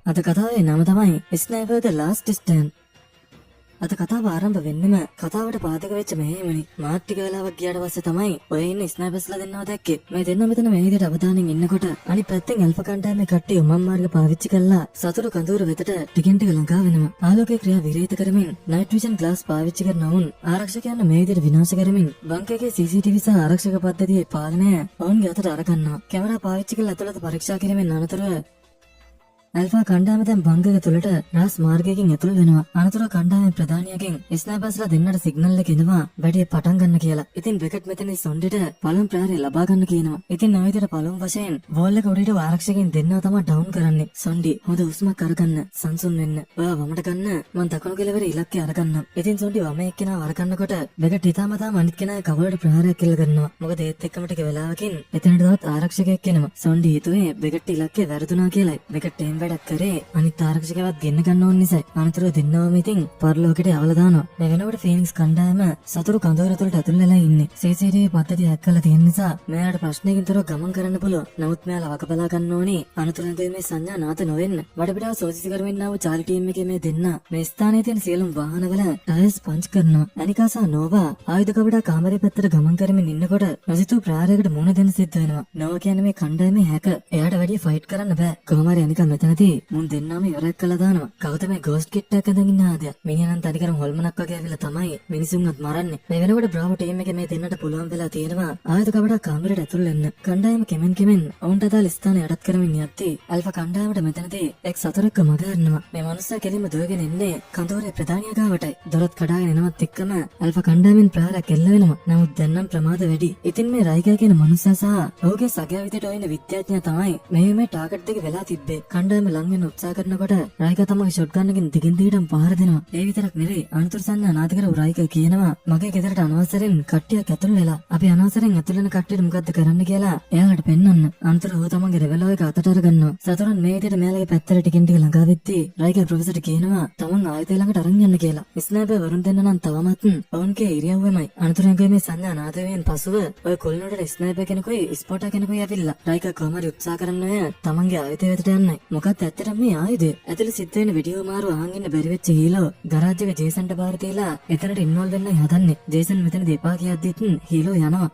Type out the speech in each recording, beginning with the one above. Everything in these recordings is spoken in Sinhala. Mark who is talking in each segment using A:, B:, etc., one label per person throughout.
A: අද කතාවේ නම තමයි ස්නයිපර් ද ලාස්ට් ස්ටෑන්ඩ්. අද කතාව ආරම්භ වෙන්නෙම කතාවට පාදක වෙච්ච මෙහෙමනේ. මාත් ටික වෙලාවක් ගියාට පස්සේ තමයි ඔය ඉන්න ස්නයිපර්ස්ලා දෙන්නව දැක්කේ. මේ දෙන්න මෙතන මේ විදිහට අවධානයෙන් ඉන්නකොට අනිත් පැත්තෙන් ඇල්ෆා කණ්ඩායමේ කට්ටිය උමම් මාර්ග පාවිච්චි කළා සතුරු කඳවුර වෙතට ටිකෙන් ටික ළඟා වෙනවා. ආලෝකයේ ක්‍රියා විරහිත කරමින් නයිට් විෂන් ග්ලාස් පාවිච්චි කරන වුන් ආරක්ෂකයන් මේ විදිහට විනාශ කරමින් බංකයේ CCTV සහ ආරක්ෂක පද්ධතියේ පාලනය ඔවුන්ගේ අතට අරගන්නවා. කැමරා පාවිච්චි කරලා ඇතුළත පරීක්ෂා කිරීමෙන් අනතුරුව ඇල්ෆා කණ්ඩායම දැන් බංගක තුලට රාස් මාර්ගයකින් ඇතුල් වෙනවා. අනතුරු කණ්ඩායමේ ප්‍රධානියගෙන් ස්නයිපර්ස්ලා දෙන්නට සිග්නල් එක එනවා වැඩේ පටන් ගන්න කියලා. ඉතින් බෙකට් මෙතන සොන්ඩෙට පළමු ප්‍රහාරය ලබා ගන්න කියනවා. ඉතින් ඔය විදිහට පළමු වශයෙන් වෝල් එක උඩට ආරක්ෂකයන් දෙන්නව තමයි ඩවුන් කරන්නේ. සොන්ඩි හොඳ උස්මක් අරගන්න සංසුන් වෙන්න. ඔයා වමට ගන්න මම දකුණු කෙළවරේ ඉලක්කය අරගන්නම්. ඉතින් සොන්ඩි වම එක්කෙනාව අරගන්නකොට බෙකට් හිතාමතාම අනිත් කෙනාගේ කවලට ප්‍රහාරයක් කෙල්ල කරනවා. මොකද ඒත් එක්කම ටික වෙලාවකින් එතනට තවත් ආරක්ෂකයෙක් එනවා. සොන්ඩි හිතුවේ බෙකට් ඉලක්කය වැරදුනා කියලායි. බෙකට් වැඩක් කරේ අනිත් ආරක්ෂකවත් ගෙන්න ගන්න ඕන නිසා. අනතුරු දෙන්නවම ඉතින් පරලෝකෙට යවලා දානවා. මේ වෙනකොට ෆීනික්ස් කණ්ඩායම සතුරු කඳවුර තුළට ඇතුල් වෙලා ඉන්නේ. CCTV පද්ධතිය හැක් කරලා තියෙන නිසා මෙයාට ප්‍රශ්නයකින් තොරව ගමන් කරන්න පුළුවන්. නමුත් මෙයාලා වක බලා ගන්න ඕනේ. අනතුරුදී මේ සංඥා නාත නොවෙන්න. වටපිටාව සෝදිසි කරමින් ආව චාලි ටීම් එකේ මේ දෙන්න මේ ස්ථානයේ තියෙන සියලුම වාහනවල ටයර්ස් පංච් කරනවා. අනිකා සහ නෝවා ආයුධ කපඩා කාමරේ පැත්තට ගමන් කරමින් ඉන්නකොට නොසිතූ ප්‍රහාරයකට මුහුණ දෙන්න සිද්ධ වෙනවා. නෝවා කියන්නේ මේ කණ්ඩායමේ හැක. එයාට වැඩි ෆයිට් කරන්න බෑ. කොහොම හරි අනිකා මෙතනදී මුන් දෙන්නම ඉවරයක් කළා දානවා. කවුද මේ ගෝස්ට් කිට් එකක් අඳගෙන ඉන්න ආදියා. මිනිහා නම් තනිකරම හොල්මනක් වගේ ඇවිල්ලා තමයි මිනිසුන්වත් මරන්නේ. මේ වෙනකොට බ්‍රාවෝ ටීම් එකේ මේ දෙන්නට පුළුවන් වෙලා තියෙනවා ආයුධ කපඩා කාමරයට ඇතුල් වෙන්න. කණ්ඩායම කෙමෙන් ඔවුන්ට අදාළ ස්ථානය යටත් කරමින් යද්දී ඇල්ෆා කණ්ඩායමට මෙතනදී එක් සතුරෙක්ව මග හරිනවා. මේ මනුස්සයා කෙලින්ම දුවගෙන එන්නේ කඳවුරේ ප්‍රධානියා ගාවටයි. දොරත් කඩාගෙන එනවත් එක්කම ඇල්ෆා කණ්ඩායමෙන් ප්‍රහාරයක් එල්ල වෙනවා. නමුත් දැන් නම් ප්‍රමාද වැඩි. ඉතින් මේ රයිකා කියන මනුස්සයා සහ ඔහුගේ සගයා විදියට ඔය ඉන්න විද්‍යාඥයා තමයි මේ ටාගට් දෙක වෙලා තිබ්බේ. කණ්ඩායම ලං වෙන්න උත්සාහ කරනකොට රයිකා තමයි ෂොට් ගන් එකෙන් දිගින් දිගටම පහර දෙනවා. ඒ විතරක් නෙවෙයි අනතුරු සංඥා නාදිකර රයිකා කියනවා මගේ ගෙදරට අනවසරෙන් කට්ටියක් ඇතුල් වෙලා. අපි අනවසරෙන් ඇතුල් වෙන කට්ටියට මොකද්ද කරන්න කියලා එයාලට පෙන්වන්න. අනතුරු ඔහු තමන්ගේ රෙවලෝ එක අතට අරගන්නවා. සතුරන් මේ විදියට මෙයාලගේ පැත්තට ටිකෙන් ටික ළඟා වෙද්දී රයිකා ප්‍රොෆෙසර්ට කියනවා තමන් ආයතය ළඟට අරන් යන්න කියලා. ස්නයිපර් වරුන් දෙන්න නම් තවමත් ඔවුන්ගේ ඉරියව්වෙමයි. අනතුරුගේ මේ සංඥා නාදයෙන් පසුව ඔය කොල්නොඩට ස්නයිපර් කෙනෙකුයි ස්පොටර් කෙනෙකුයි ඇවිල්ලා රයිකා කොහොම හරි උත්සාහ කරන්නේ තමන්ගේ ආයතය වෙතට යන්නයි. මොකක්ද ඇත්තටම මේ ආයුධය? ඇතුළේ සිද්ධ වෙන වීඩියෝ මාරු අහන් ඉන්න බැරි වෙච්ච හීලෝ ගරාජ් එක ජේසන්ට බාර දීලා එතනට ඉන්වෝල්ව් වෙන්නයි හදන්නේ. ජේසන් මෙතනදී එපා කියද්දිත් හීලෝ යනවා.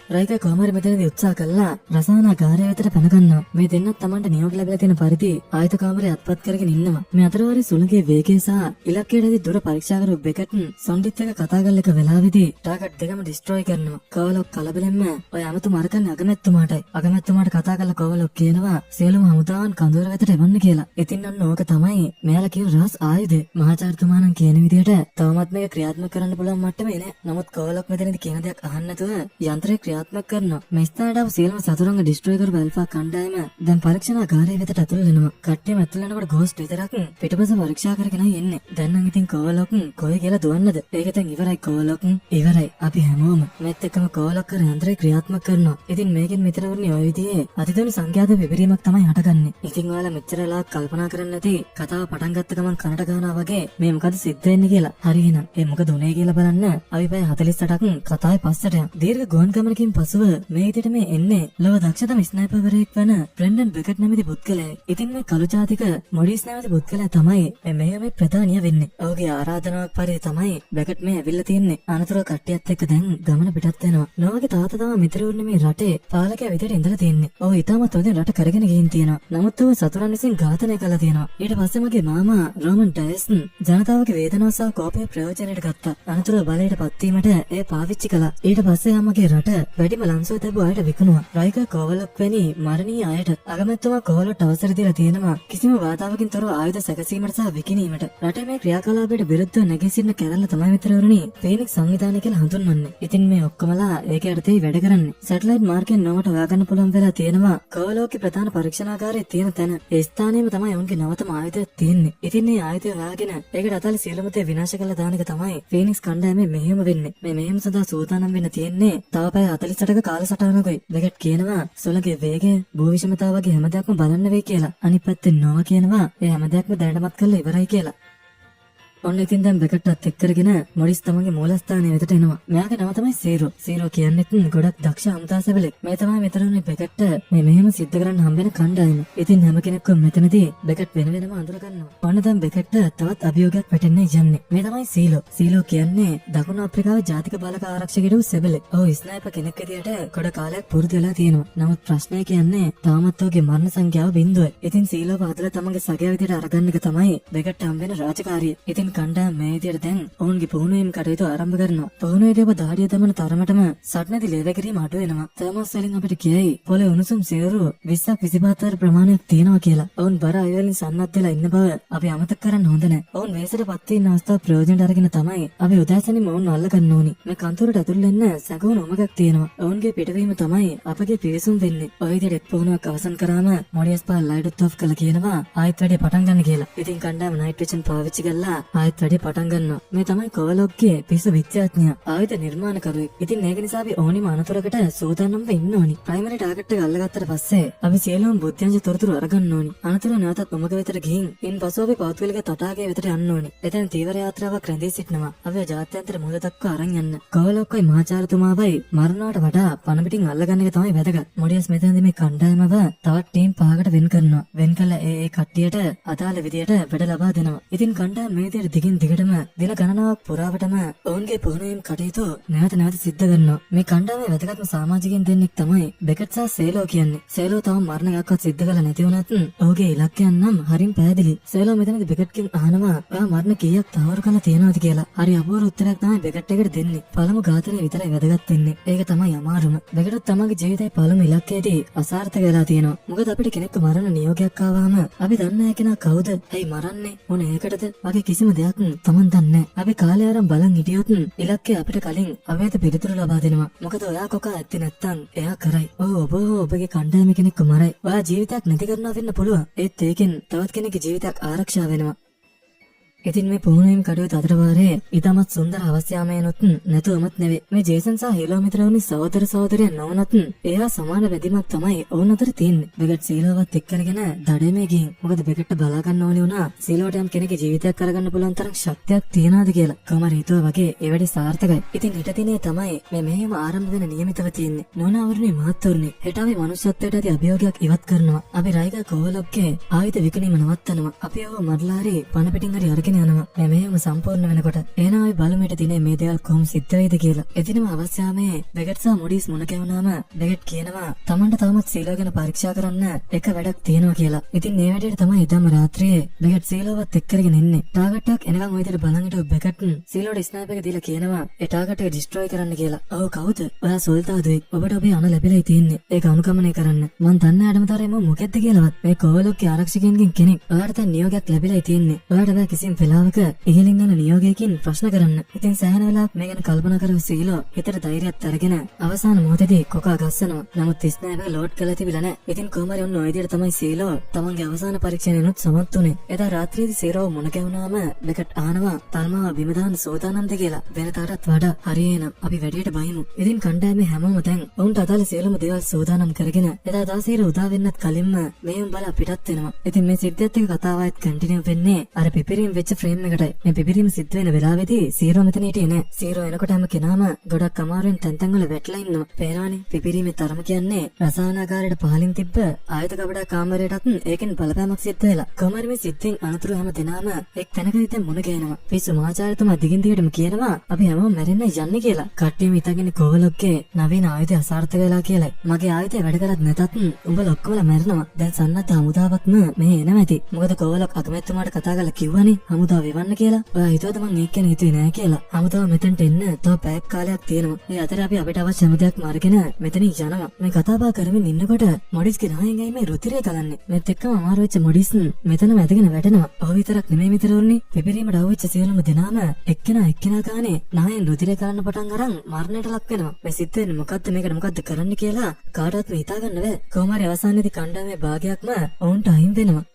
A: රයිකා කොහමරි මෙතනදී උත්සාහ කළා රසායනාගාරය වෙතට පැන ගන්නවා. මේ දෙන්නත් Tamanට නියෝග ලැබිලා තියෙන පරිදි ආයත කාමරේ අත්පත් කරගෙන ඉන්නවා. මේ අතරවාරි සුළඟේ වේගය සහ ඉලක්කයටදී දුර පරීක්ෂා කරු බෙකට් සොන්ඩිත් එක කතා කරලා එක වෙලාවෙදී ටාගට් දෙකම ඩිස්ට්‍රොයි කරනවා. කවලොක් කලබලෙන්ම ඔය අමතු මරකන්නේ අගමැතිතුමාටයි. අගමැතිතුමාට කතා කරලා කවලොක් කියනවා සියලුම හමුදාවන් කඳවුර වෙතට එවන්න කියලා. ඉතින් අන්න ඕක තමයි මෙයාලා කියන රහස් ආයුධය. මහාචාර්යතුමා නම් කියන විදිහට තවමත් මේක ක්‍රියාත්මක කරන්න පුළුවන් මට්ටමේ නෑ. නමුත් කවලොක් මෙතනදී කියන දෙයක් අහන්න නැතුව යන්ත්‍රය ක්‍රියාත්මක කරනවා. මේ ස්ථානයට සියලුම සතුරුන්ව ඩිස්ට්‍රොයි කරපු ඇල්ෆා කණ්ඩායම දැන් පරීක්ෂණාගාරය වෙතට ඇතුල් වෙනවා. කට්ටියම ඇතුල් වෙනකොට ගෝස්ට් විතරක් පිටපස පරීක්ෂා කරගෙනයි එන්නේ. දැන් නම් ඉතින් කවලොක් කොහෙ කියලා දුවන්නද? ඒක දැන් ඉවරයි කවලොක් ඉවරයි. අපි හැමෝම මේත් එක්කම කවලොක් කර යන්ත්‍රය ක්‍රියාත්මක කරනවා. ඉතින් මේකෙන් මෙතන වුණේ ඔය විදිහේ අතිදුණු සංඛ්‍යාත විපරීමක් තමයි හටගන්නේ. ඉතින් ඔයාලා මෙච්චරලා කල්පනා කරන්නේ නැති කතාව පටන් ගත්ත ගමන් කනට ගන්නවා වගේ මේ මොකද සිද්ධ වෙන්නේ කියලා. හරි එහෙනම් ඒ මොකද උනේ කියලා බලන්න අපි පැය 48ක් කතාවේ පස්සට යමු. දීර්ඝ ගුවන් ගමනකින් පසුව මේ විදිහට මේ එන්නේ ලොව දක්ෂතම ස්නයිපර්වරයෙක් වන බ්‍රෙන්ඩන් බෙකට් නැමැති පුද්ගලයා. ඉතින් මේ කළු ජාතික මොඩිස් නැමැති පුද්ගලයා තමයි මේ ප්‍රධානිය වෙන්නේ. ඔහුගේ ආරාධනාවක් පරිදි තමයි බෙකට් මේ ඇවිල්ලා තින්නේ. අනතුරු කට්ටියත් එක්ක දැන් ගමන පිටත් වෙනවා. නෝවගේ තාත්තා තමයි මිත්‍රවරුන් මේ රටේ පාලකයා විදිහට ඉඳලා තින්නේ. ඔහු ඊටමත් හොඳින් රට කරගෙන ගිහින් තියෙනවා. නමුත් ඔහු සතුරන් විසින් ඝාතනය කළා තියෙනවා. ඊට පස්සේ මගේ මාමා රෝමන් ඩයස්න් ජනතාවගේ වේදනාව සහ කෝපය ප්‍රයෝජනයට ගත්තා. අනතුරු බලයට පත්වීමට ඒ පාවිච්චි කළා. ඊට පස්සේ ආමගේ රට වැඩිම ලංසුව තිබු අයට විකුණුවා. රයිකා කෝවලොක් වැනි මරණීය අයට අගමැතිතුමා කෝවලොට අවසර දීලා තියෙනවා කිසිම වාතාවකින් තොරව ආයුධ සැකසීමට සහ විකිණීමට. රටේ මේ ක්‍රියාකලාපයට විරුද්ධව නැගී සිටින කැරැල්ල තමයි මිත්‍රවරුනි ෆීනික්ස් සංවිධානය කියලා හඳුන්වන්නේ. ඉතින් මේ ඔක්කොමලා ඒක යටතේ වැඩ කරන්නේ. සැටලයිට් මාර්ගයෙන් නොවට හොයාගන්න පුළුවන් වෙලා තියෙනවා කෝවලොක්ගේ ප්‍රධාන පරීක්ෂණාගාරයේ තියෙන තැන. ඒ ස්ථානයේම තමයි ඔවුන්ගේ නවතම ආයුධය තියෙන්නේ. ඉතින් මේ ආයුධය හොයාගෙන ඒකට අදාළ සියලුම දේ විනාශ කරලා දාන එක තමයි ෆීනික්ස් කණ්ඩායමේ මෙහෙයුම වෙන්නේ. මේ මෙහෙයුම සඳහා සූදානම් වෙන්න තියෙන්නේ තව පැය 48ක කාලසටහනකුයි. බෙකට් කියනවා සුළඟේ වේගය භූ විෂමතාව වගේ හැම දෙයක්ම බලන්න වෙයි කියලා. අනිත් පැත්තෙන් නෝවා කියනවා ඒ හැම දෙයක්ම දැනටමත් කරලා ඉවරයි කියලා. ඔන්න ඉතින් දැන් බෙකට්ටත් එක්කරගෙන මොඩිස් තමන්ගේ මූලස්ථානයේ වෙතට එනවා. මෙයාගේ නම තමයි සීරෝ. සීරෝ කියන්නේත් ගොඩක් දක්ෂ අමුතාසෙබලෙක්. මේ තමයි මෙතනනේ බෙකට්ට මේ මෙහෙම සිද්ධ කරන්න හම්බෙන කණ්ඩායම. ඉතින් හැම කෙනෙක්ම මෙතනදී බෙකට් වෙන වෙනම අඳුර ගන්නවා. ඔන්න දැන් බෙකට්ට තවත් අභියෝගයක් වැටෙන්නේ යන්නේ. මේ තමයි සීලෝ. සීලෝ කියන්නේ දකුණු අප්‍රිකාවේ ජාතික බලක ආරක්ෂකයෙකු සෙබලෙක්. ඔව් ස්නයිපර් කෙනෙක් විදියට ගොඩ කාලයක් පුරුදු වෙලා තියෙනවා. නමුත් ප්‍රශ්නය කියන්නේ තාමත් ඔහුගේ මරණ සංඛ්‍යාව බිඳුවයි. ඉතින් සීලෝව හදලා තමන්ගේ සගයා විදියට අරගන්න එක තමයි බෙකට්ට හම්බෙන රාජකාරිය. ඉතින් කණ්ඩායම මේ විදියට දැන් ඔවුන්ගේ පුහුණුවීම් කටයුතු ආරම්භ කරනවා. පුහුණුවේදී ඔබ දාඩිය දමන තරමටම සටනේදී ලේව කිරීම අඩු වෙනවා. තර්මෝස් වලින් අපිට කියයි පොළේ උණුසුම් සියුරු 20ක් 25 අතර ප්‍රමාණයක් තියෙනවා කියලා. ඔවුන් බර අය වලින් සන්නද්ධ වෙලා ඉන්න බව අපි අමතක කරන්න හොඳ නැහැ. ඔවුන් වේසටපත් වෙන අවස්ථාව ප්‍රයෝජනට අරගෙන තමයි අපි උදෑසනින්ම ඔවුන් අල්ල ගන්න ඕනි. මේ කන්තරුවට ඇතුල් වෙන්න සැඟවුණු උමගක් තියෙනවා. ඔවුන්ගේ පිටවීම තමයි අපගේ පිවිසුම් වෙන්නේ. ඔය විදිහට පුහුණුවක් අවසන් කරාම මොඩියස් පාල් ලයිට් ඔෆ් කළා කියනවා ආයෙත් වැඩේ පටන් ගන්න කියලා. ඉතින් කණ්ඩායම නයිට් විෂන් පාවිච්චි කරලා ආයෙත් වැඩේ පටන් ගන්නවා. මේ තමයි කොවලොග්ගේ පිස්සු විද්‍යාඥයා ආයුධ නිර්මාණකරුවෙක්. ඉතින් මේක නිසා අපි ඕනිම අනතුරකට සූදානම්ව ඉන්න ඕනි. ප්‍රයිමරි ටාගට් එක අල්ලගත්තට පස්සේ අපි සියලුම බුද්ධ්‍යංශ තොරතුරු අරගන්න ඕනි. අනතුර නැවතත් උමග වෙතට ගිහින් ඉන්පසු අපි පෞද්ගලික තටාකයේ වෙතට යන්න ඕනි. එතන තීව්‍ර යාත්‍රාවක් රැඳී සිටිනවා. අපි ජාත්‍යන්තර මුල දක්වා අරන් යන්න. කොවලොග්ගේ මහාචාර්යතුමාවයි මරණවට වඩා පණ පිටින් අල්ලගන්න එක තමයි වැදගත්. මොඩියස් මෙතනදී මේ කණ්ඩායමව තවත් ටීම් 5කට වෙන් කරනවා. වෙන් කළා ඒ කට්ටියට අදාළ විදියට වැඩ ලබා දෙනවා. ඉතින් කණ්ඩායම මේ විදියට දිගින් දිගටම දින ගණනාවක් පුරාවටම ඔවුන්ගේ පුහුණුවීම් කටයුතු නැවත සිද්ධ කරනවා. මේ කණ්ඩායමේ වැදගත්ම සමාජිකයන් දෙන්නෙක් තමයි බෙකට් සහ සේලෝ කියන්නේ. සේලෝ තවම මරණයක්වත් සිද්ධ කරලා නැති වුණත් ඔහුගේ ඉලක්කයන් නම් හරින් පැහැදිලි. සේලෝ මෙතනදී බෙකට්ගෙන් අහනවා ඔයා මරණ කීයක් තහවුරු කරලා තියෙනවද කියලා. හරි අපූර්ව උත්තරයක් තමයි බෙකට් එකට දෙන්නේ. පළමු ඝාතනය විතරයි වැදගත් වෙන්නේ. ඒක තමයි අමාරුම. බෙකට් තමගේ ජීවිතයේ පළමු ඉලක්කයේදී අසාර්ථක වෙලා තියෙනවා. මොකද අපිට කෙනෙක්ව මරණ නියෝගයක් ආවම අපි දන්නේ කෙනා කවුද? ඇයි මරන්නේ? මොන ඒකටද? වගේ කිසිම දෙයක් තමන් දන්නේ නැහැ. අපි කාලය ආරම් බලන් හිටියොත් ඉලක්කය අපිට කලින් අවේත පිළිතුරු ලබා දෙනවා. මොකද ඔයා කොකා ඇත්තේ නැත්තම් එයා කරයි. ඔබ ඔබගේ කණ්ඩායම කෙනෙක්ව මරයි. ඔයා ජීවිතයක් නැති කරනවා වෙන්න පුළුවන්. ඒත් ඒකෙන් තවත් කෙනෙක්ගේ ජීවිතයක් ආරක්ෂා වෙනවා. ඉතින් මේ පුහුණුවීම් කටයුතු අතරවාරේ ඉතාමත් සුන්දර අවශ්‍යමයනොත් නැතුවමත් නෙවෙයි. මේ ජේසන් සහ හීලෝ මිත්‍රවරුනි සහෝදර සහෝදරයන් නොවනත් එයා සමාන වැදීමක් තමයි ඔවුන් අතර තියෙන්නේ. බෙකට් සීලෝවත් එක්කගෙන දඩේමේ ගිහින් මොකද බෙකට්ට බලා ගන්න ඕනේ වුණා සීලෝට යම් කෙනෙක්ගේ ජීවිතයක් කරගන්න පුළුවන් තරම් ශක්තියක් තියනවාද කියලා. කොහමද හිතුවා වගේ ඒ වැඩේ සාර්ථකයි. ඉතින් හෙට දිනේ තමයි මේ මෙහෙම ආරම්භ වෙන නියමිතව තියෙන්නේ. නෝනාවරුනි මහත්වරුනි හෙට අපි මනුෂ්‍යත්වයට ඇති අභියෝගයක් ඉවත් කරනවා. අපි රයිගා කොවලොග්ගේ ආයුධ විකිණීම නවත්තනවා. අපි ඔව මරලා හරි පණ පිටින් හරි අරගෙන යනවා. මේ මෙහෙම සම්පූර්ණ වෙනකොට එහෙනම් අපි බලමු ඊට දිනේ මේ දේවල් කොහොම සිද්ධ වෙයිද කියලා. එදිනම අවශ්‍යමේ බෙකට් සහ මොඩිස් මුණ ගැහුනාම බෙකට් කියනවා තමන්ට තාමත් සීලෝ ගැන පරීක්ෂා කරන්න එක වැඩක් තියෙනවා කියලා. ඉතින් මේ වැඩේට තමයි එදම රාත්‍රියේ බෙකට් සීලෝවත් එක්කගෙන ඉන්නේ. ටාගට් එකක් එනකන් ওই විදිහට බලන් හිටපු බෙකට් සීලෝට ස්නයිපර් එක දීලා කියනවා ඒ ටාගට් එක ඩිස්ට්‍රොයි කරන්න කියලා. ඔව් කවුද? ඔයා සොල්දාදුවෙක්. ඔබට ඔබේ අණ ලැබිලායි තියෙන්නේ. ඒක අනුගමනය කරන්න. මං දන්නේ අඩමතරේ මොකෙද්ද කියලාවත්. මේ කොවලොක්ගේ ආරක්ෂකයන්ගෙන් කෙනෙක්. ඔයාට දැන් නියෝගයක් ලැබිලායි තියෙන්නේ. ඔයාට බෑ කිසිම වෙලාවක ඉහළින් යන නියෝගයකින් ප්‍රශ්න කරන්න. ඉතින් සෑහෙන වෙලාවක් මේ ගැන කල්පනා කරව සීලෝ හිතට ධෛර්යයක් අරගෙන අවසාන මොහොතේදී කොකා ගස්සනවා. නමුත් ස්නයිපර් ලෝඩ් කරලා තිබිලා නැහැ. ඉතින් කොහමරි ඔන්න ඔය විදිහට තමයි සීලෝ තමන්ගේ අවසාන පරීක්ෂණයනොත් සමත් වුනේ. එදා රාත්‍රියේදී සීරෝ මුණ ගැහුනාම බෙකට් අහනවා තල්මාව බිම දාන්න සූදානම්ද කියලා. වෙනතාටත් වඩා හරියේනම් අපි වැඩේට බහිමු. ඉතින් කණ්ඩායමේ හැමෝම දැන් ඔවුන්ට අදාළ සියලුම දේවල් සූදානම් කරගෙන එදා දාසීර උදා වෙන්නත් කලින්ම මේන් බල පිටත් වෙනවා. ඉතින් මේ සිද්ධියත් එක්ක කතාව ආයෙත් කන්ටිනියු වෙන්නේ අර පිපිරීම වෙච්ච ෆ්‍රේම් එකටයි. මේ පිපිරීම සිද්ධ වෙන වෙලාවේදී සීරෝ මෙතන හිටියේ නෑ. සීරෝ එනකොට හැම කෙනාම ගොඩක් අමාරුවෙන් තැන් වල වැටලා ඉන්නවා. පේනවනේ පිපිරීමේ තරම කියන්නේ රසායනාගාරයට පහලින් තිබ්බ ආයත කබඩ කාමරයටත් ඒකෙන් බලපෑමක් සිද්ධ වෙලා. කොහමද මේ සිද්ධියෙන් අනතුරු හැම දෙනාම එක් තැනකදී දැන් මුණ ගැහෙනවා. පිස්සු මහාචාර්යතුමා දිගින් දිගටම කියනවා අපි හැමෝම මැරෙන්න යන්නේ කියලා. කට්ටියම හිතගෙන කොවලොක්ගේ නවීන ආයුධය අසාර්ථක වෙලා කියලායි. මගේ ආයුධය වැඩ කරත් නැතත් උඹලා ඔක්කොම මැරෙනවා. දැන් සන්නද්ධ හමුදාවක්ම මේ එනවා ඇති. මොකද කොවලොක් අගමැතිතුමාට කතා කරලා කිව්වනේ හමුදාව එවන්න කියලා. ඔයා හිතුවද මං ඒක ගැන හිතුවේ නෑ කියලා. හමුදාව මෙතනට එන්න තව පැයක් කාලයක් තියෙනවා. ඒ අතර අපි අපිට අවශ්‍ය හැම දෙයක්ම අරගෙන මෙතනින් යනවා. මේ කතා බහ කරමින් ඉන්නකොට මොඩිස්ගේ නහයෙන් ඇයි මේ රුධිරය කලන්නේ. මේත් එක්කම අමාරු වෙච්ච මොඩිස් මෙතනම ඇදගෙන වැටෙනවා. ඔය විතරක් නෙමෙයි මිතරෝන්නේ. පිපිරීමට අවුච්ච සියලුම දෙනාම එක්කෙනා ගානේ නහයෙන් රුධිරය කලන්න පටන් අරන් මරණයට ලක් වෙනවා. මේ සිද්ධ වෙන්නේ මොකද්ද මේකට මොකද්ද කරන්න කියලා කාටවත් හිතා ගන්න බෑ. කොහොම හරි අවසානයේදී කණ්ඩායමේ භාගයක්ම ඔවුන්ට අහිමි වෙනවා.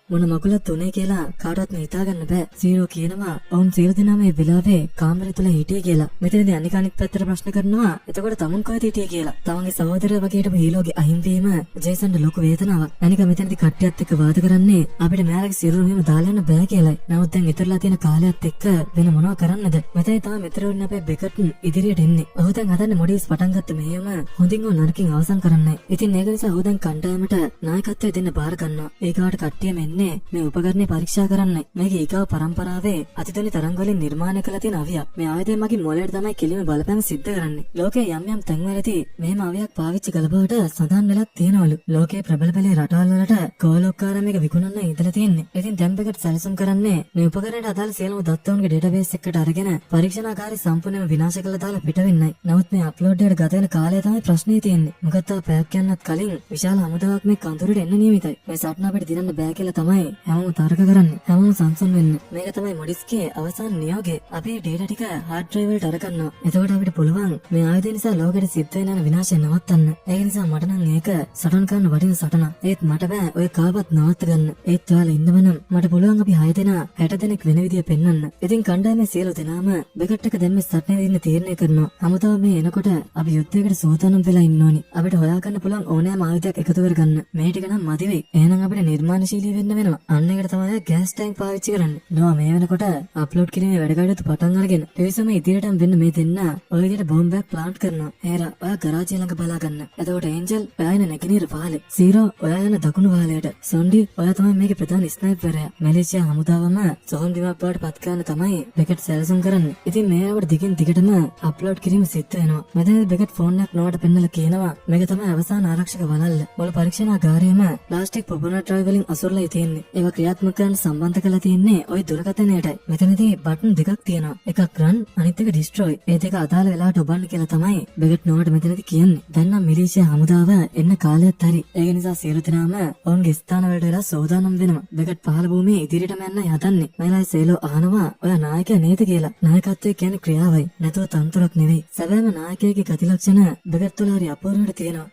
A: මොන මගුලක් තුනේ කියලා කාටවත් හිතාගන්න බෑ. සීරෝ කියනවා ඔවුන් සියලු දෙනාම මේ වෙලාවේ කාමරය තුල හිටියේ කියලා. මෙතනදී අනිත් පැත්තට ප්‍රශ්න කරනවා. එතකොට තමුන් කොහෙද හිටියේ කියලා. තමන්ගේ සහෝදරයා වගේ හිටපු හීලෝගේ අහිංවීම ජේසන්ට ලොකු වේදනාවක්. අනික මෙතනදී කට්ටියත් එක්ක වාද කරන්නේ අපිට මෙයාලගේ සිරුර මෙහෙම දාලා යන්න බෑ කියලායි. නමුත් දැන් ඉතරලා තියෙන කාලයත් එක්ක වෙන මොනව කරන්නද? මෙතන තමයි මෙතරින් අපේ බෙකට් ඉදිරියට එන්නේ. ඔහු දැන් හදන්නේ මොඩිස් පටන් ගත්ත මෙහෙම හොඳින් නරකින් අවසන් කරන්නයි. ඉතින් ඒක නිසා ඔහු දැන් කණ්ඩායමට නායකත්වය දෙන්න බාර ගන්නවා. ඒකට කට්ටියම එන්නේ මේ උපකරණේ පරීක්ෂා කරන්නයි. මේක ඊගාව පරම්පරාවේ අතිතුනි තරංග වලින් නිර්මාණය කළ තියෙන අවියක්. මේ ආයුධය මගින් මොලේට තමයි කෙලිම බලපෑම සිද්ධ කරන්නේ. ලෝකයේ යම් යම් තැන්වලදී මෙහෙම අවියක් පාවිච්චි කළ බවට සඳහන් වෙලා තියෙනවලු. ලෝකයේ ප්‍රබල පෙළේ රටවල් වලට කෝලෝක්කාර මේක විකුණන්න ඉඳලා තියෙන්නේ. ඉතින් දැන් බෙකට් සැලසුම් කරන්නේ මේ උපකරණයට අදාළ සියලුම දත්තවන්ගේ ඩේටාබේස් එකකට අරගෙන පරීක්ෂණාගාරය සම්පූර්ණයෙන්ම විනාශ කළා දාලා පිට වෙන්නයි. නමුත් මේ අප්ලෝඩ් එකට ගත වෙන කාලය තමයි ප්‍රශ්නේ තියෙන්නේ. මොකද තව පැයක් යන්නත් කලින් විශාල හමුදාවක් මේ කඳුරට එන්න නියමිතයි. මේ සටන අපිට දිනන්න බෑ කියලා තමයි හැමෝම තර්ක කරන්නේ. හැමෝම සංසම් වෙන්නේ. මේක තමයි මොඩිස්ගේ අවසාන නියෝගය. අපේ ඩේටා ටික හાર્ඩ් ඩ්‍රයිව් වලට අරගන්නවා. එතකොට අපිට පුළුවන් මේ ආයුධය නිසා ලෝකෙට සිද්ධ වෙන යන විනාශය නවත්තන්න. ඒක නිසා මට නම් ඒක සටන් කරන්න වටින සටනක්. ඒත් මට බෑ ඔය කාවත් නවත්ත ගන්න. ඒත් ඔයාලා ඉන්නවනම් මට පුළුවන් අපි 6 දෙනා 60 දෙනෙක් වෙන විදිය පෙන්වන්න. ඉතින් කණ්ඩායමේ සියලු දෙනාම බෙකට් එක දැන් මේ සටනේ ඉන්න තීරණය කරනවා. හමුදාව මේ එනකොට අපි යුද්ධයකට සූදානම් වෙලා ඉන්න ඕනි. අපිට හොයාගන්න පුළුවන් ඕනෑම ආයුධයක් එකතු කරගන්න. මේ ටික නම් මදි වෙයි. එහෙනම් අපිට නිර්මාණශීලී වෙන්න වෙනවා. අන්න ඒකට තමයි ගෑස් ටැංක් පාවිච්චි කරන්නේ. නෝ මේ වෙනකොට අප්ලෝඩ් කිරීමේ වැඩ කටයුතු පටන් අරගෙන ටෙලිසම ඉදිරියටම වෙන්න මේ දෙන්න ඔය විදිහට බෝම්බයක් ප්ලාන්ට් කරනවා. හේරා ඔයා ගරාජය ළඟ බලා ගන්න. එතකොට ඒන්ජල් ඔයා යන නැගිනීර වහලේ. සීරෝ ඔයා යන දකුණු වහලයට. සොන්ඩි ඔයා තමයි මේකේ ප්‍රධාන ස්නයිපර්යා. මැලේසියා හමුදාවම සොහොන් බිමක් බවට පත් කරන්න තමයි බෙකට් සැලසුම් කරන්නේ. ඉතින් මේවට දිගින් දිගටම අප්ලෝඩ් කිරීම සිද්ධ වෙනවා. මෙතන බෙකට් ෆෝන් එකක් නොවට පෙන්නලා කියනවා මේක තමයි අවසාන ආරක්ෂක වළල්ල. මොළ පරීක්ෂණාගාරයේම ප්ලාස්ටික් පොපුනර් ඩ්‍රයිව් වලින් අසුරලා තියෙන්නේ. ඒවා ක්‍රියාත්මක කරන්න සම්බන්ධ කරලා තියෙන්නේ ওই දුරකථනයටයි. මෙතනදී බටන් දෙකක් තියෙනවා. එකක් රන් අනිත් එක ඩිස්ට්‍රොයි. ඒ දෙක අදාළ වෙලාවට ඔබන්න කියලා තමයි බෙකට් නොවට මෙතනදී කියන්නේ. දැන් නම් මිලිෂියා හමුදාව එන්න කාලයත් හරි. ඒක නිසා සියලු දෙනාම ඔවුන්ගේ ස්ථාන වලට වෙලා සෝදානම් වෙනවා. බෙකට් පහළ භූමියේ ඉදිරියටම යන්න හදන්නේ. මයිලයි සේලෝ අහනවා ඔයා නායකයා නේද කියලා. නායකත්වය කියන්නේ ක්‍රියාවයි. නැතුව තන්තුරක් නෙවෙයි. සැබෑම නායකයාගේ ගති ලක්ෂණ බෙකට් තුළ හරි අපූර්වවට තියෙනවා.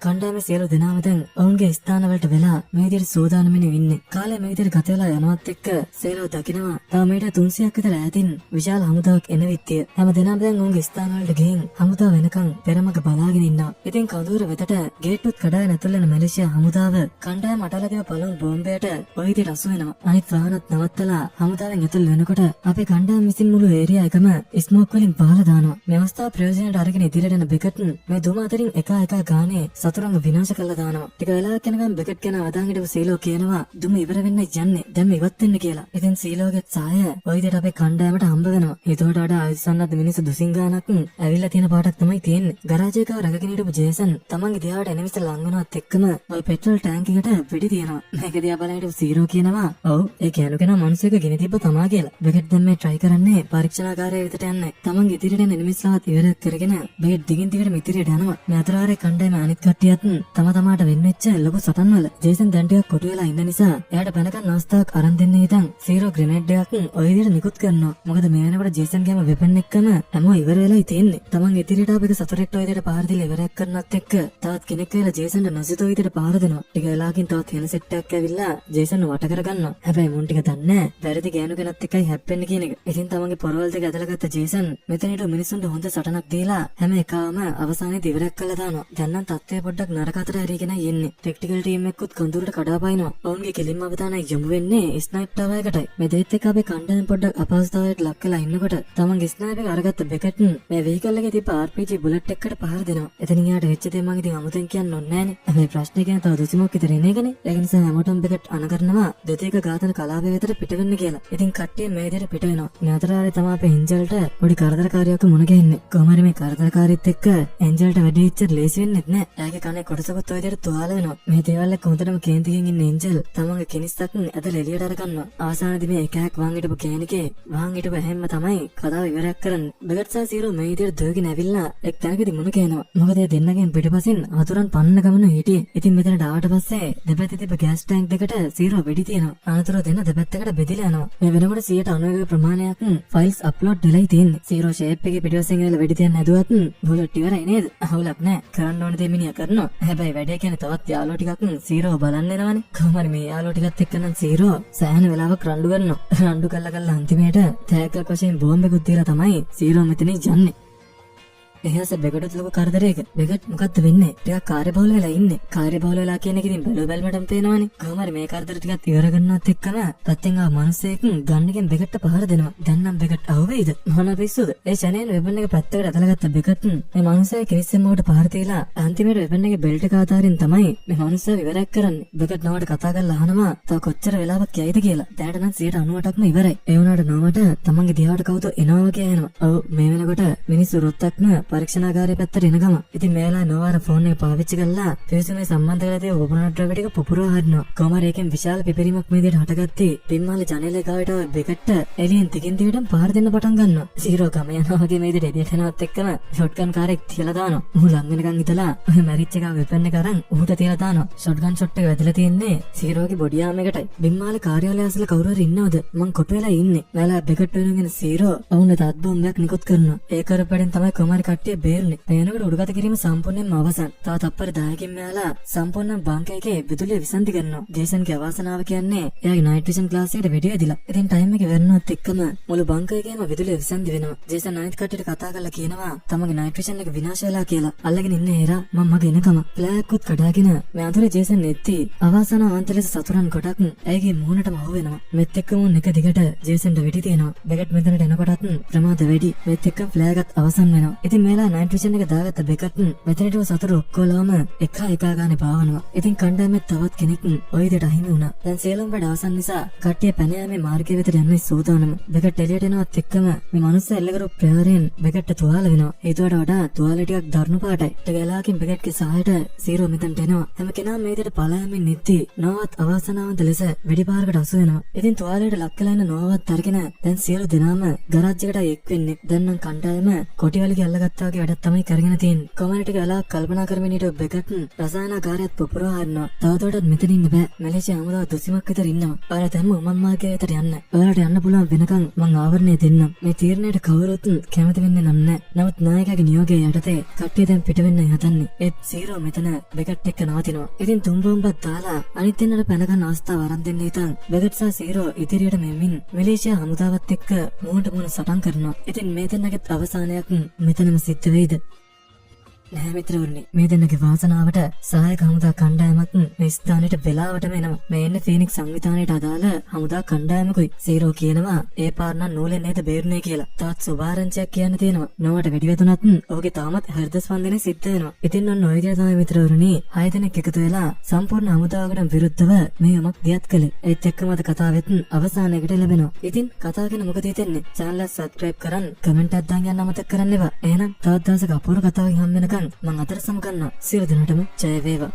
A: කණ්ඩායමේ සියලු දෙනාම දැන් ඔවුන්ගේ ස්ථානවලට වෙලා මේ විදිහට සූදානම්ගෙන ඉන්නේ. කාලය මේ විදිහට ගත වෙලා යනවත් එක්ක සේලෝ දකිනවා තව මීටර් 300ක් විතර ඈතින් විශාල හමුදාවක් එන විත්තිය. හැම දෙනාම දැන් ඔවුන්ගේ ස්ථානවලට ගිහින් හමුදාව වෙනකන් පෙරමග බලාගෙන ඉන්නවා. ඉතින් කඳුර වෙතට ගේට්ටුත් කඩාගෙන ඇතුල් වෙන මැලේසියා හමුදාව කණ්ඩායම අටලා දෙව පළමු බෝම්බයට ඔය විදිහට අසු වෙනවා. අනිත් වාහනත් නවත්තලා හමුදාවෙන් ඇතුල් වෙනකොට අපේ කණ්ඩායම විසින් මුළු ඒරියා එකම ස්මෝක් වලින් පහළ දානවා. මේ අවස්ථාව ප්‍රයෝජනයට අරගෙන ඉදිරියට යන බෙකට් මේ දුම අතරින් එක ගානේ සතුරන්ව විනාශ කළා දානවා. ටික වෙලාවක් යනකම් බෙකට් ගැන අදාන් හිටපු සීලෝ කියනවා දුම ඉවර වෙන්න යන්නේ. දැන් ඉවත් වෙන්න කියලා. ඉතින් සීලෝගේ සාය ඔය විදිහට අපේ කණ්ඩායමට හම්බ වෙනවා. ඒතකොට වඩා ආයුධ සන්නද්ධ මිනිස්සු දුසින් ගානක් ඇවිල්ලා තියෙන පාටක් තමයි තියෙන්නේ. ගරාජයක රැකගෙන හිටපු ජේසන් තමන්ගේ දිහාට එනිමිස ලං වෙනවත් එක්කම ඔය පෙට්‍රල් ටැංක් එකට වෙඩි තියනවා. මේක දිහා බලන හිටපු සීරෝ කියනවා ඔව් ඒ කියනු කෙනා මිනිස්සුක ගෙන තිබ්බ තමා කියලා. බෙකට් දැන් මේ try කරන්නේ පරීක්ෂණාගාරයේ විතර යන්නේ. තමන්ගේ ඉදිරියට එන එනිමිස්ලාවත් ඉවර කරගෙන බෙකට් දිගින් දිගට ඉදිරියට යනවා. මේ අතරාරේ කණ්ඩායම අනිත් කට්ටියත් තමාට වෙන්නෙච්ච ලොකු සටන්වල ජේසන් දැන් ටිකක් කොටු වෙලා ඉන්න නිසා එයාට පැනගන්න අවස්ථාවක් අරන් දෙන්න හිතන් සීරෝ ග්‍රෙනේඩ් එකක් ඔය විදිහට නිකුත් කරනවා. මොකද මේ වෙනකොට ජේසන් ගේම වෙපන් එක්කම හැමෝ ඉවර වෙලායි තියෙන්නේ. තමන් ඉදිරියට ආපු එක සතුරෙක්ට ඔය විදිහට පහර දීලා ඉවරයක් කරනත් එක්ක තවත් කෙනෙක් වෙලා ජේසන්ට නොසිතෝ විදිහට පහර දෙනවා. ටික වෙලාවකින් තවත් වෙන සෙට් එකක් ඇවිල්ලා ජේසන්ව වට කරගන්නවා. හැබැයි මුන් ටික දන්නේ නැහැ. වැරදි ගෑනු කෙනත් එක්කයි හැප්පෙන්නේ කියන එක. ඉතින් තමන්ගේ පොරවල් දෙක ඇදලා ගත්ත ජේසන් මෙතනට මිනිස්සුන්ට හොඳ සටනක් දීලා හැම එකම අවසානයේ ඉවරයක් කළා දානවා. දැන් නම් තත්ත්වය පොඩ්ඩක් නරක අතට හැරීගෙන යන්නේ. ටෙක්නිකල් ටීම් එකකුත් කඳුරට කඩා පාිනවා. ඔවුන්ගේ කෙලින්ම අවධානය යොමු වෙන්නේ ස්නයිප් ටවර් එකටයි. මේ දෙයත් එක්ක අපේ කණ්ඩායම පොඩ්ඩක් අපහසුතාවයට ලක් වෙලා ඉන්නකොට තමන්ගේ ස්නයිප් එක අරගත්ත බෙකට් මේ වෙහිකල් එකේ තිබ්බ RPG බුලට් එකකට පහර දෙනවා. එතනින් යාට වෙච්ච දේ මම ඉතින් අමුතෙන් කියන්න ඕනේ නෑනේ. මේ ප්‍රශ්නේ ගැන තව දුසිමක් විතර එන එකනේ. ඒක නිසා හැමෝටම බෙකට් අනකරනවා දෙතේක ඝාතන කලාපය වෙතට පිට වෙන්න කියලා. ඉතින් කට්ටිය මේ විදිහට පිට වෙනවා. මේ අතරාරේ තමයි අපේ එන්ජල්ට පොඩි කරදරකාරියක් මුණ ගැහෙන්නේ. කොහොම හරි මේ කරදරකාරීත් එක්ක එන්ජල්ට වැඩි ඉච්චර ලේසි වෙන්නේ නැහැ. එයාගේ කනේ කොටසකුත් ඔය විදිහට තුවාල වෙනවා. මේ දේවල් එක්ක හොඳටම කේන්තියෙන් ඉන්න එන්ජල් තමන්ගේ කෙනිස්සක් ඇදලා එළියට අරගන්නවා. අවසානයේදී මේ එකක් වහන් හිටපු කෑනිකේ වහන් හිටපු හැම්ම තමයි කතාව ඉවරයක් කරන්නේ. බෙකට් සහ සීරෝ මේ විදිහට දුවගෙන ඇවිල්ලා එක් තැනකදී මුණ ගැහෙනවා. මොකද ඒ දෙන්නගෙන් පිටපසින් අතුරන් පන්න ගමන හිටියේ. ඉතින් මෙතනට ආවට පස්සේ දෙපැත්තේ තිබ්බ ගෑස් ටැංක් දෙකට සීරෝ වෙඩි තියනවා. අනතුරු දෙන්න දෙපැත්තකට බෙදිලා යනවා. මේ වෙනකොට 90% ප්‍රමාණයක් ෆයිල්ස් අප්ලෝඩ් වෙලායි තියෙන්නේ. සීරෝ ෂේප් එකේ පිටපස්සෙන් ඇවිල්ලා වෙඩි තියන්න හැදුවත් බුලට් ඉවරයි නේද? අහුලක් නැහැ. කරන්න ඕන දේ මිනිහා කරනවා. කරනවා. හැබැයි වැඩේ කියන්නේ තවත් යාළුවෝ ටිකක් සීරෝ බලන්න එනවනේ. කොහොමද මේ යාළුවෝ ටිකත් එක්ක නම් සීරෝ සෑහෙන වෙලාවක් රණ්ඩු කරනවා. රණ්ඩු කළා අන්තිමේට තෑග්ගක් වශයෙන් බෝම්බෙකුත් දීලා තමයි සීරෝ මෙතනින් යන්නේ. එහස බෙගටත් ලොකු කරදරයක. බෙගට් මොකද්ද වෙන්නේ? ටිකක් කාර්යබහුල වෙලා ඉන්නේ. කාර්යබහුල වෙලා කියන එක ඉතින් බැලුව බැලමටම පේනවනේ. කොහොම හරි මේ කරදර ටිකක් ඉවර කරනවත් එක්කම පැත්තෙන් ආව මිනිස්සෙක් ගන්නකින් බෙගට්ට පහර දෙනවා. දැන් නම් බෙගට් අවුවේද? මොන පිස්සුද? ඒ ෂනේන් වෙබන් එක පැත්තකට ඇදලා ගත්ත බෙගට් මේ මිනිස්සයා කිවිස්සෙන් මොකට පහර තියලා අන්තිමේට වෙබන් එකේ බෙල්ට් එක අතාරින් තමයි මේ මිනිස්සයා ඉවරයක් කරන්නේ. බෙගට් නෝවට කතා කරලා අහනවා තව කොච්චර වෙලාවක් යයිද කියලා. දැනට නම් 98%ක්ම ඉවරයි. ඒ වුණාට නෝවට තමන්ගේ දිහාට කවුද එනවා කියලා. ඔව් මේ වෙනකොට මිනිස්සු රොත්තක්ම පරීක්ෂණාගාරයේ පැත්තට එන ගම. ඉතින් මේලා නෝවාර ෆෝන් එක පාවිච්චි කරලා පිවිසුමේ සම්බන්ධ කරලා තියෙන ඕපනර් ඩ්‍රයිවර් ටික පුපුරා හරිනවා. කොහමද ඒකෙන් විශාල පිපිරීමක් මේ විදිහට හටගත්තේ? පින්මාලේ ජනේලේ ගාවට බෙගට්ට එළියෙන් තිකින් තියටම පහර දෙන්න පටන් ගන්නවා. සීරෝ ගම යනවා වගේ මේ විදිහට එළියට එනවත් එක්කම ෂොට්ගන් කාරෙක් තියලා දානවා. ඌ ලඟ වෙනකන් ඉතලා ඔය මැරිච් එකව වෙපන් එක අරන් ඌට තියලා දානවා. ෂොට්ගන් ෂොට් එක වැදලා තියෙන්නේ සීරෝගේ බොඩි ආම් එකටයි. පින්මාලේ කාර්යාලය ඇසල කවුරු හරි ඉන්නවද? මං කොට වෙලා ඉන්නේ. මේලා බෙගට් වෙනගෙන සීරෝ වුණ තාත් බෝම්බයක් නිකුත් කරනවා. ඒ කරපඩෙන් තමයි කොමාරි කට්ටිය බේරුනේ. එනකොට උඩගත කිරීම සම්පූර්ණයෙන්ම අවසන්. තව තප්පර 10කින් මෙයාලා සම්පූර්ණ බංක එකේ විදුලිය විසන්ධි කරනවා. ජේසන්ගේ අවාසනාව කියන්නේ එයාගේ නයිට් විෂන් ක්ලාස් එකට වෙඩි වැදිලා. ඉතින් ටයිම් එක වෙනවත් එක්කම මුළු බංක එකේම විදුලිය විසන්ධි වෙනවා. ජේසන් අනිත් කට්ටියට කතා කරලා කියනවා තමගේ නයිට් විෂන් එක විනාශ වෙලා කියලා. අල්ලගෙන ඉන්නේ හේරා මම මගේ එනකම ෆ්ලෑග් උත් කඩාගෙන මේ අඳුරේ ජේසන් නෙත්ති අවාසනාවන්ත ලෙස සතුරන් කොටක් ඇයගේ මූණටම අහු වෙනවා. මෙත් එක්කම එක දිගට ජේසන්ට වෙඩි තියනවා. බෙගට් මෙතනට එනකොටත් ප්‍රමාද වැඩි. මෙත් එක්ක ෆ්ලෑග්ත් අවසන් වෙනවා. ඉතින් මේලා නයිට් විෂන් එක දාගත්ත බෙගට් මෙතනට සතුරු ඔක්කොලම එක ගානේ පාවනවා. ඉතින් කණ්ඩායමේ තවත් කෙනෙක් ওই විදිහට අහිමි වුණා. දැන් සේලම් වැඩ අවසන් නිසා කට්ටිය පැන යාමේ මාර්ගය වෙතට යන්නේ සූදානම. බෙගට් එළියට එනවත් එක්කම මේ මනුස්ස එල්ලකරු ප්‍රහාරයෙන් බෙගට්ට තුවාල වෙනවා. ඒකට වඩා තුවාලේ ටිකක් දරුණු පාටයි. ටික වෙලාවකින් බෙගට්ගේ සහායට සීරෝ මෙතනට එනවා. හැම කෙනාම මේ විදිහට පලායමින් නිති නෝවත් අවාසනාවන්ත ලෙස වෙඩි පාරකට අසු වෙනවා. ඉතින් තුවාලයට ලක් වෙලා ඉන්න නෝවත් අරගෙන දැන් සියලු දෙනාම ගරාජ් එකට එක් වෙන්නේ. දැන් නම් කණ්ඩායම කොටිවලගේ අල්ලගත්තා වගේ වැඩක් තමයි කරගෙන තියෙන්නේ. කොමන ටික වෙලා කල්පනා කරමින් හිටු බෙගට් රසායනාගාරයත් පුපුරා හරිනවා. තවදුරටත් මෙතන ඉන්න බෑ. මැලේසියා හමුදාව 200ක් විතර ඉන්නවා. ඔයාලා දැම්ම උමම් මාර්ගය වෙතට යන්න. ඔයාලට යන්න පුළුවන් වෙනකන් මං ආවරණය දෙන්නම්. මේ තීරණයට කවුරුත් කැමති වෙන්නේ නැහැ. නමුත් නායකයාගේ නියෝගය යටතේ කට්ටිය දැන් පිට වෙන්න හදන්නේ. ඒත් සීරෝ මෙතන බෙගට් එක්ක නවතිනවා. ඉතින් තුන් බෝම්බක් දාලා අනිත් දෙන්නට පැන ගන්න අවස්ථාව අරන් දෙන්න හිතන් බෙගට් සහ සීරෝ ඉදිරියට මෙමින් මැලේසියා හමුදාවත් එක්ක මුහුණට මුහුණ සටන් කරනවා. ඉතින් මේ දෙන්නගේ අවසානයක් මෙතනම සිද්ධ වෙයිද? නැහැ මිත්‍රවරුනි, මේ දෙන්නගේ වාසනාවට සහායක හමුදා කණ්ඩායමක් මේ ස්ථානෙට වෙලාවටම එනවා. මේ එන්නේ ෆීනික්ස් සංවිධානයට අදාළ හමුදා කණ්ඩායමකුයි. සීරෝ කියනවා ඒ පාරණ නූලෙන් නේද බේරුනේ කියලා. තවත් සුභාරංචියක් කියන්න තියෙනවා. නෝවට වෙඩි වැදුනත් ඔහුගේ තාමත් හෘද ස්පන්දනය සිද්ධ වෙනවා. ඉතින් ඔන්න ඔය විදිහට තමයි මිත්‍රවරුනි 6 දෙනෙක් එකතු වෙලා සම්පූර්ණ හමුදාවකට විරුද්ධව මේ යමක් දියත් කළේ. ඒත් එක්කම අද කතාවෙත් අවසානයකට ලැබෙනවා. ඉතින් කතාව ගැන මොකද හිතෙන්නේ? channel එක subscribe කරන් කමෙන්ට් එකක් දාන්න යන්න අමතක කරන්න එපා. එහෙනම් තවත් දවසක අපූර්ව කතාවකින් හම්බ වෙනකන් මං අතර සම ගන්නවා. සියලු දෙනාටම ජය වේවා.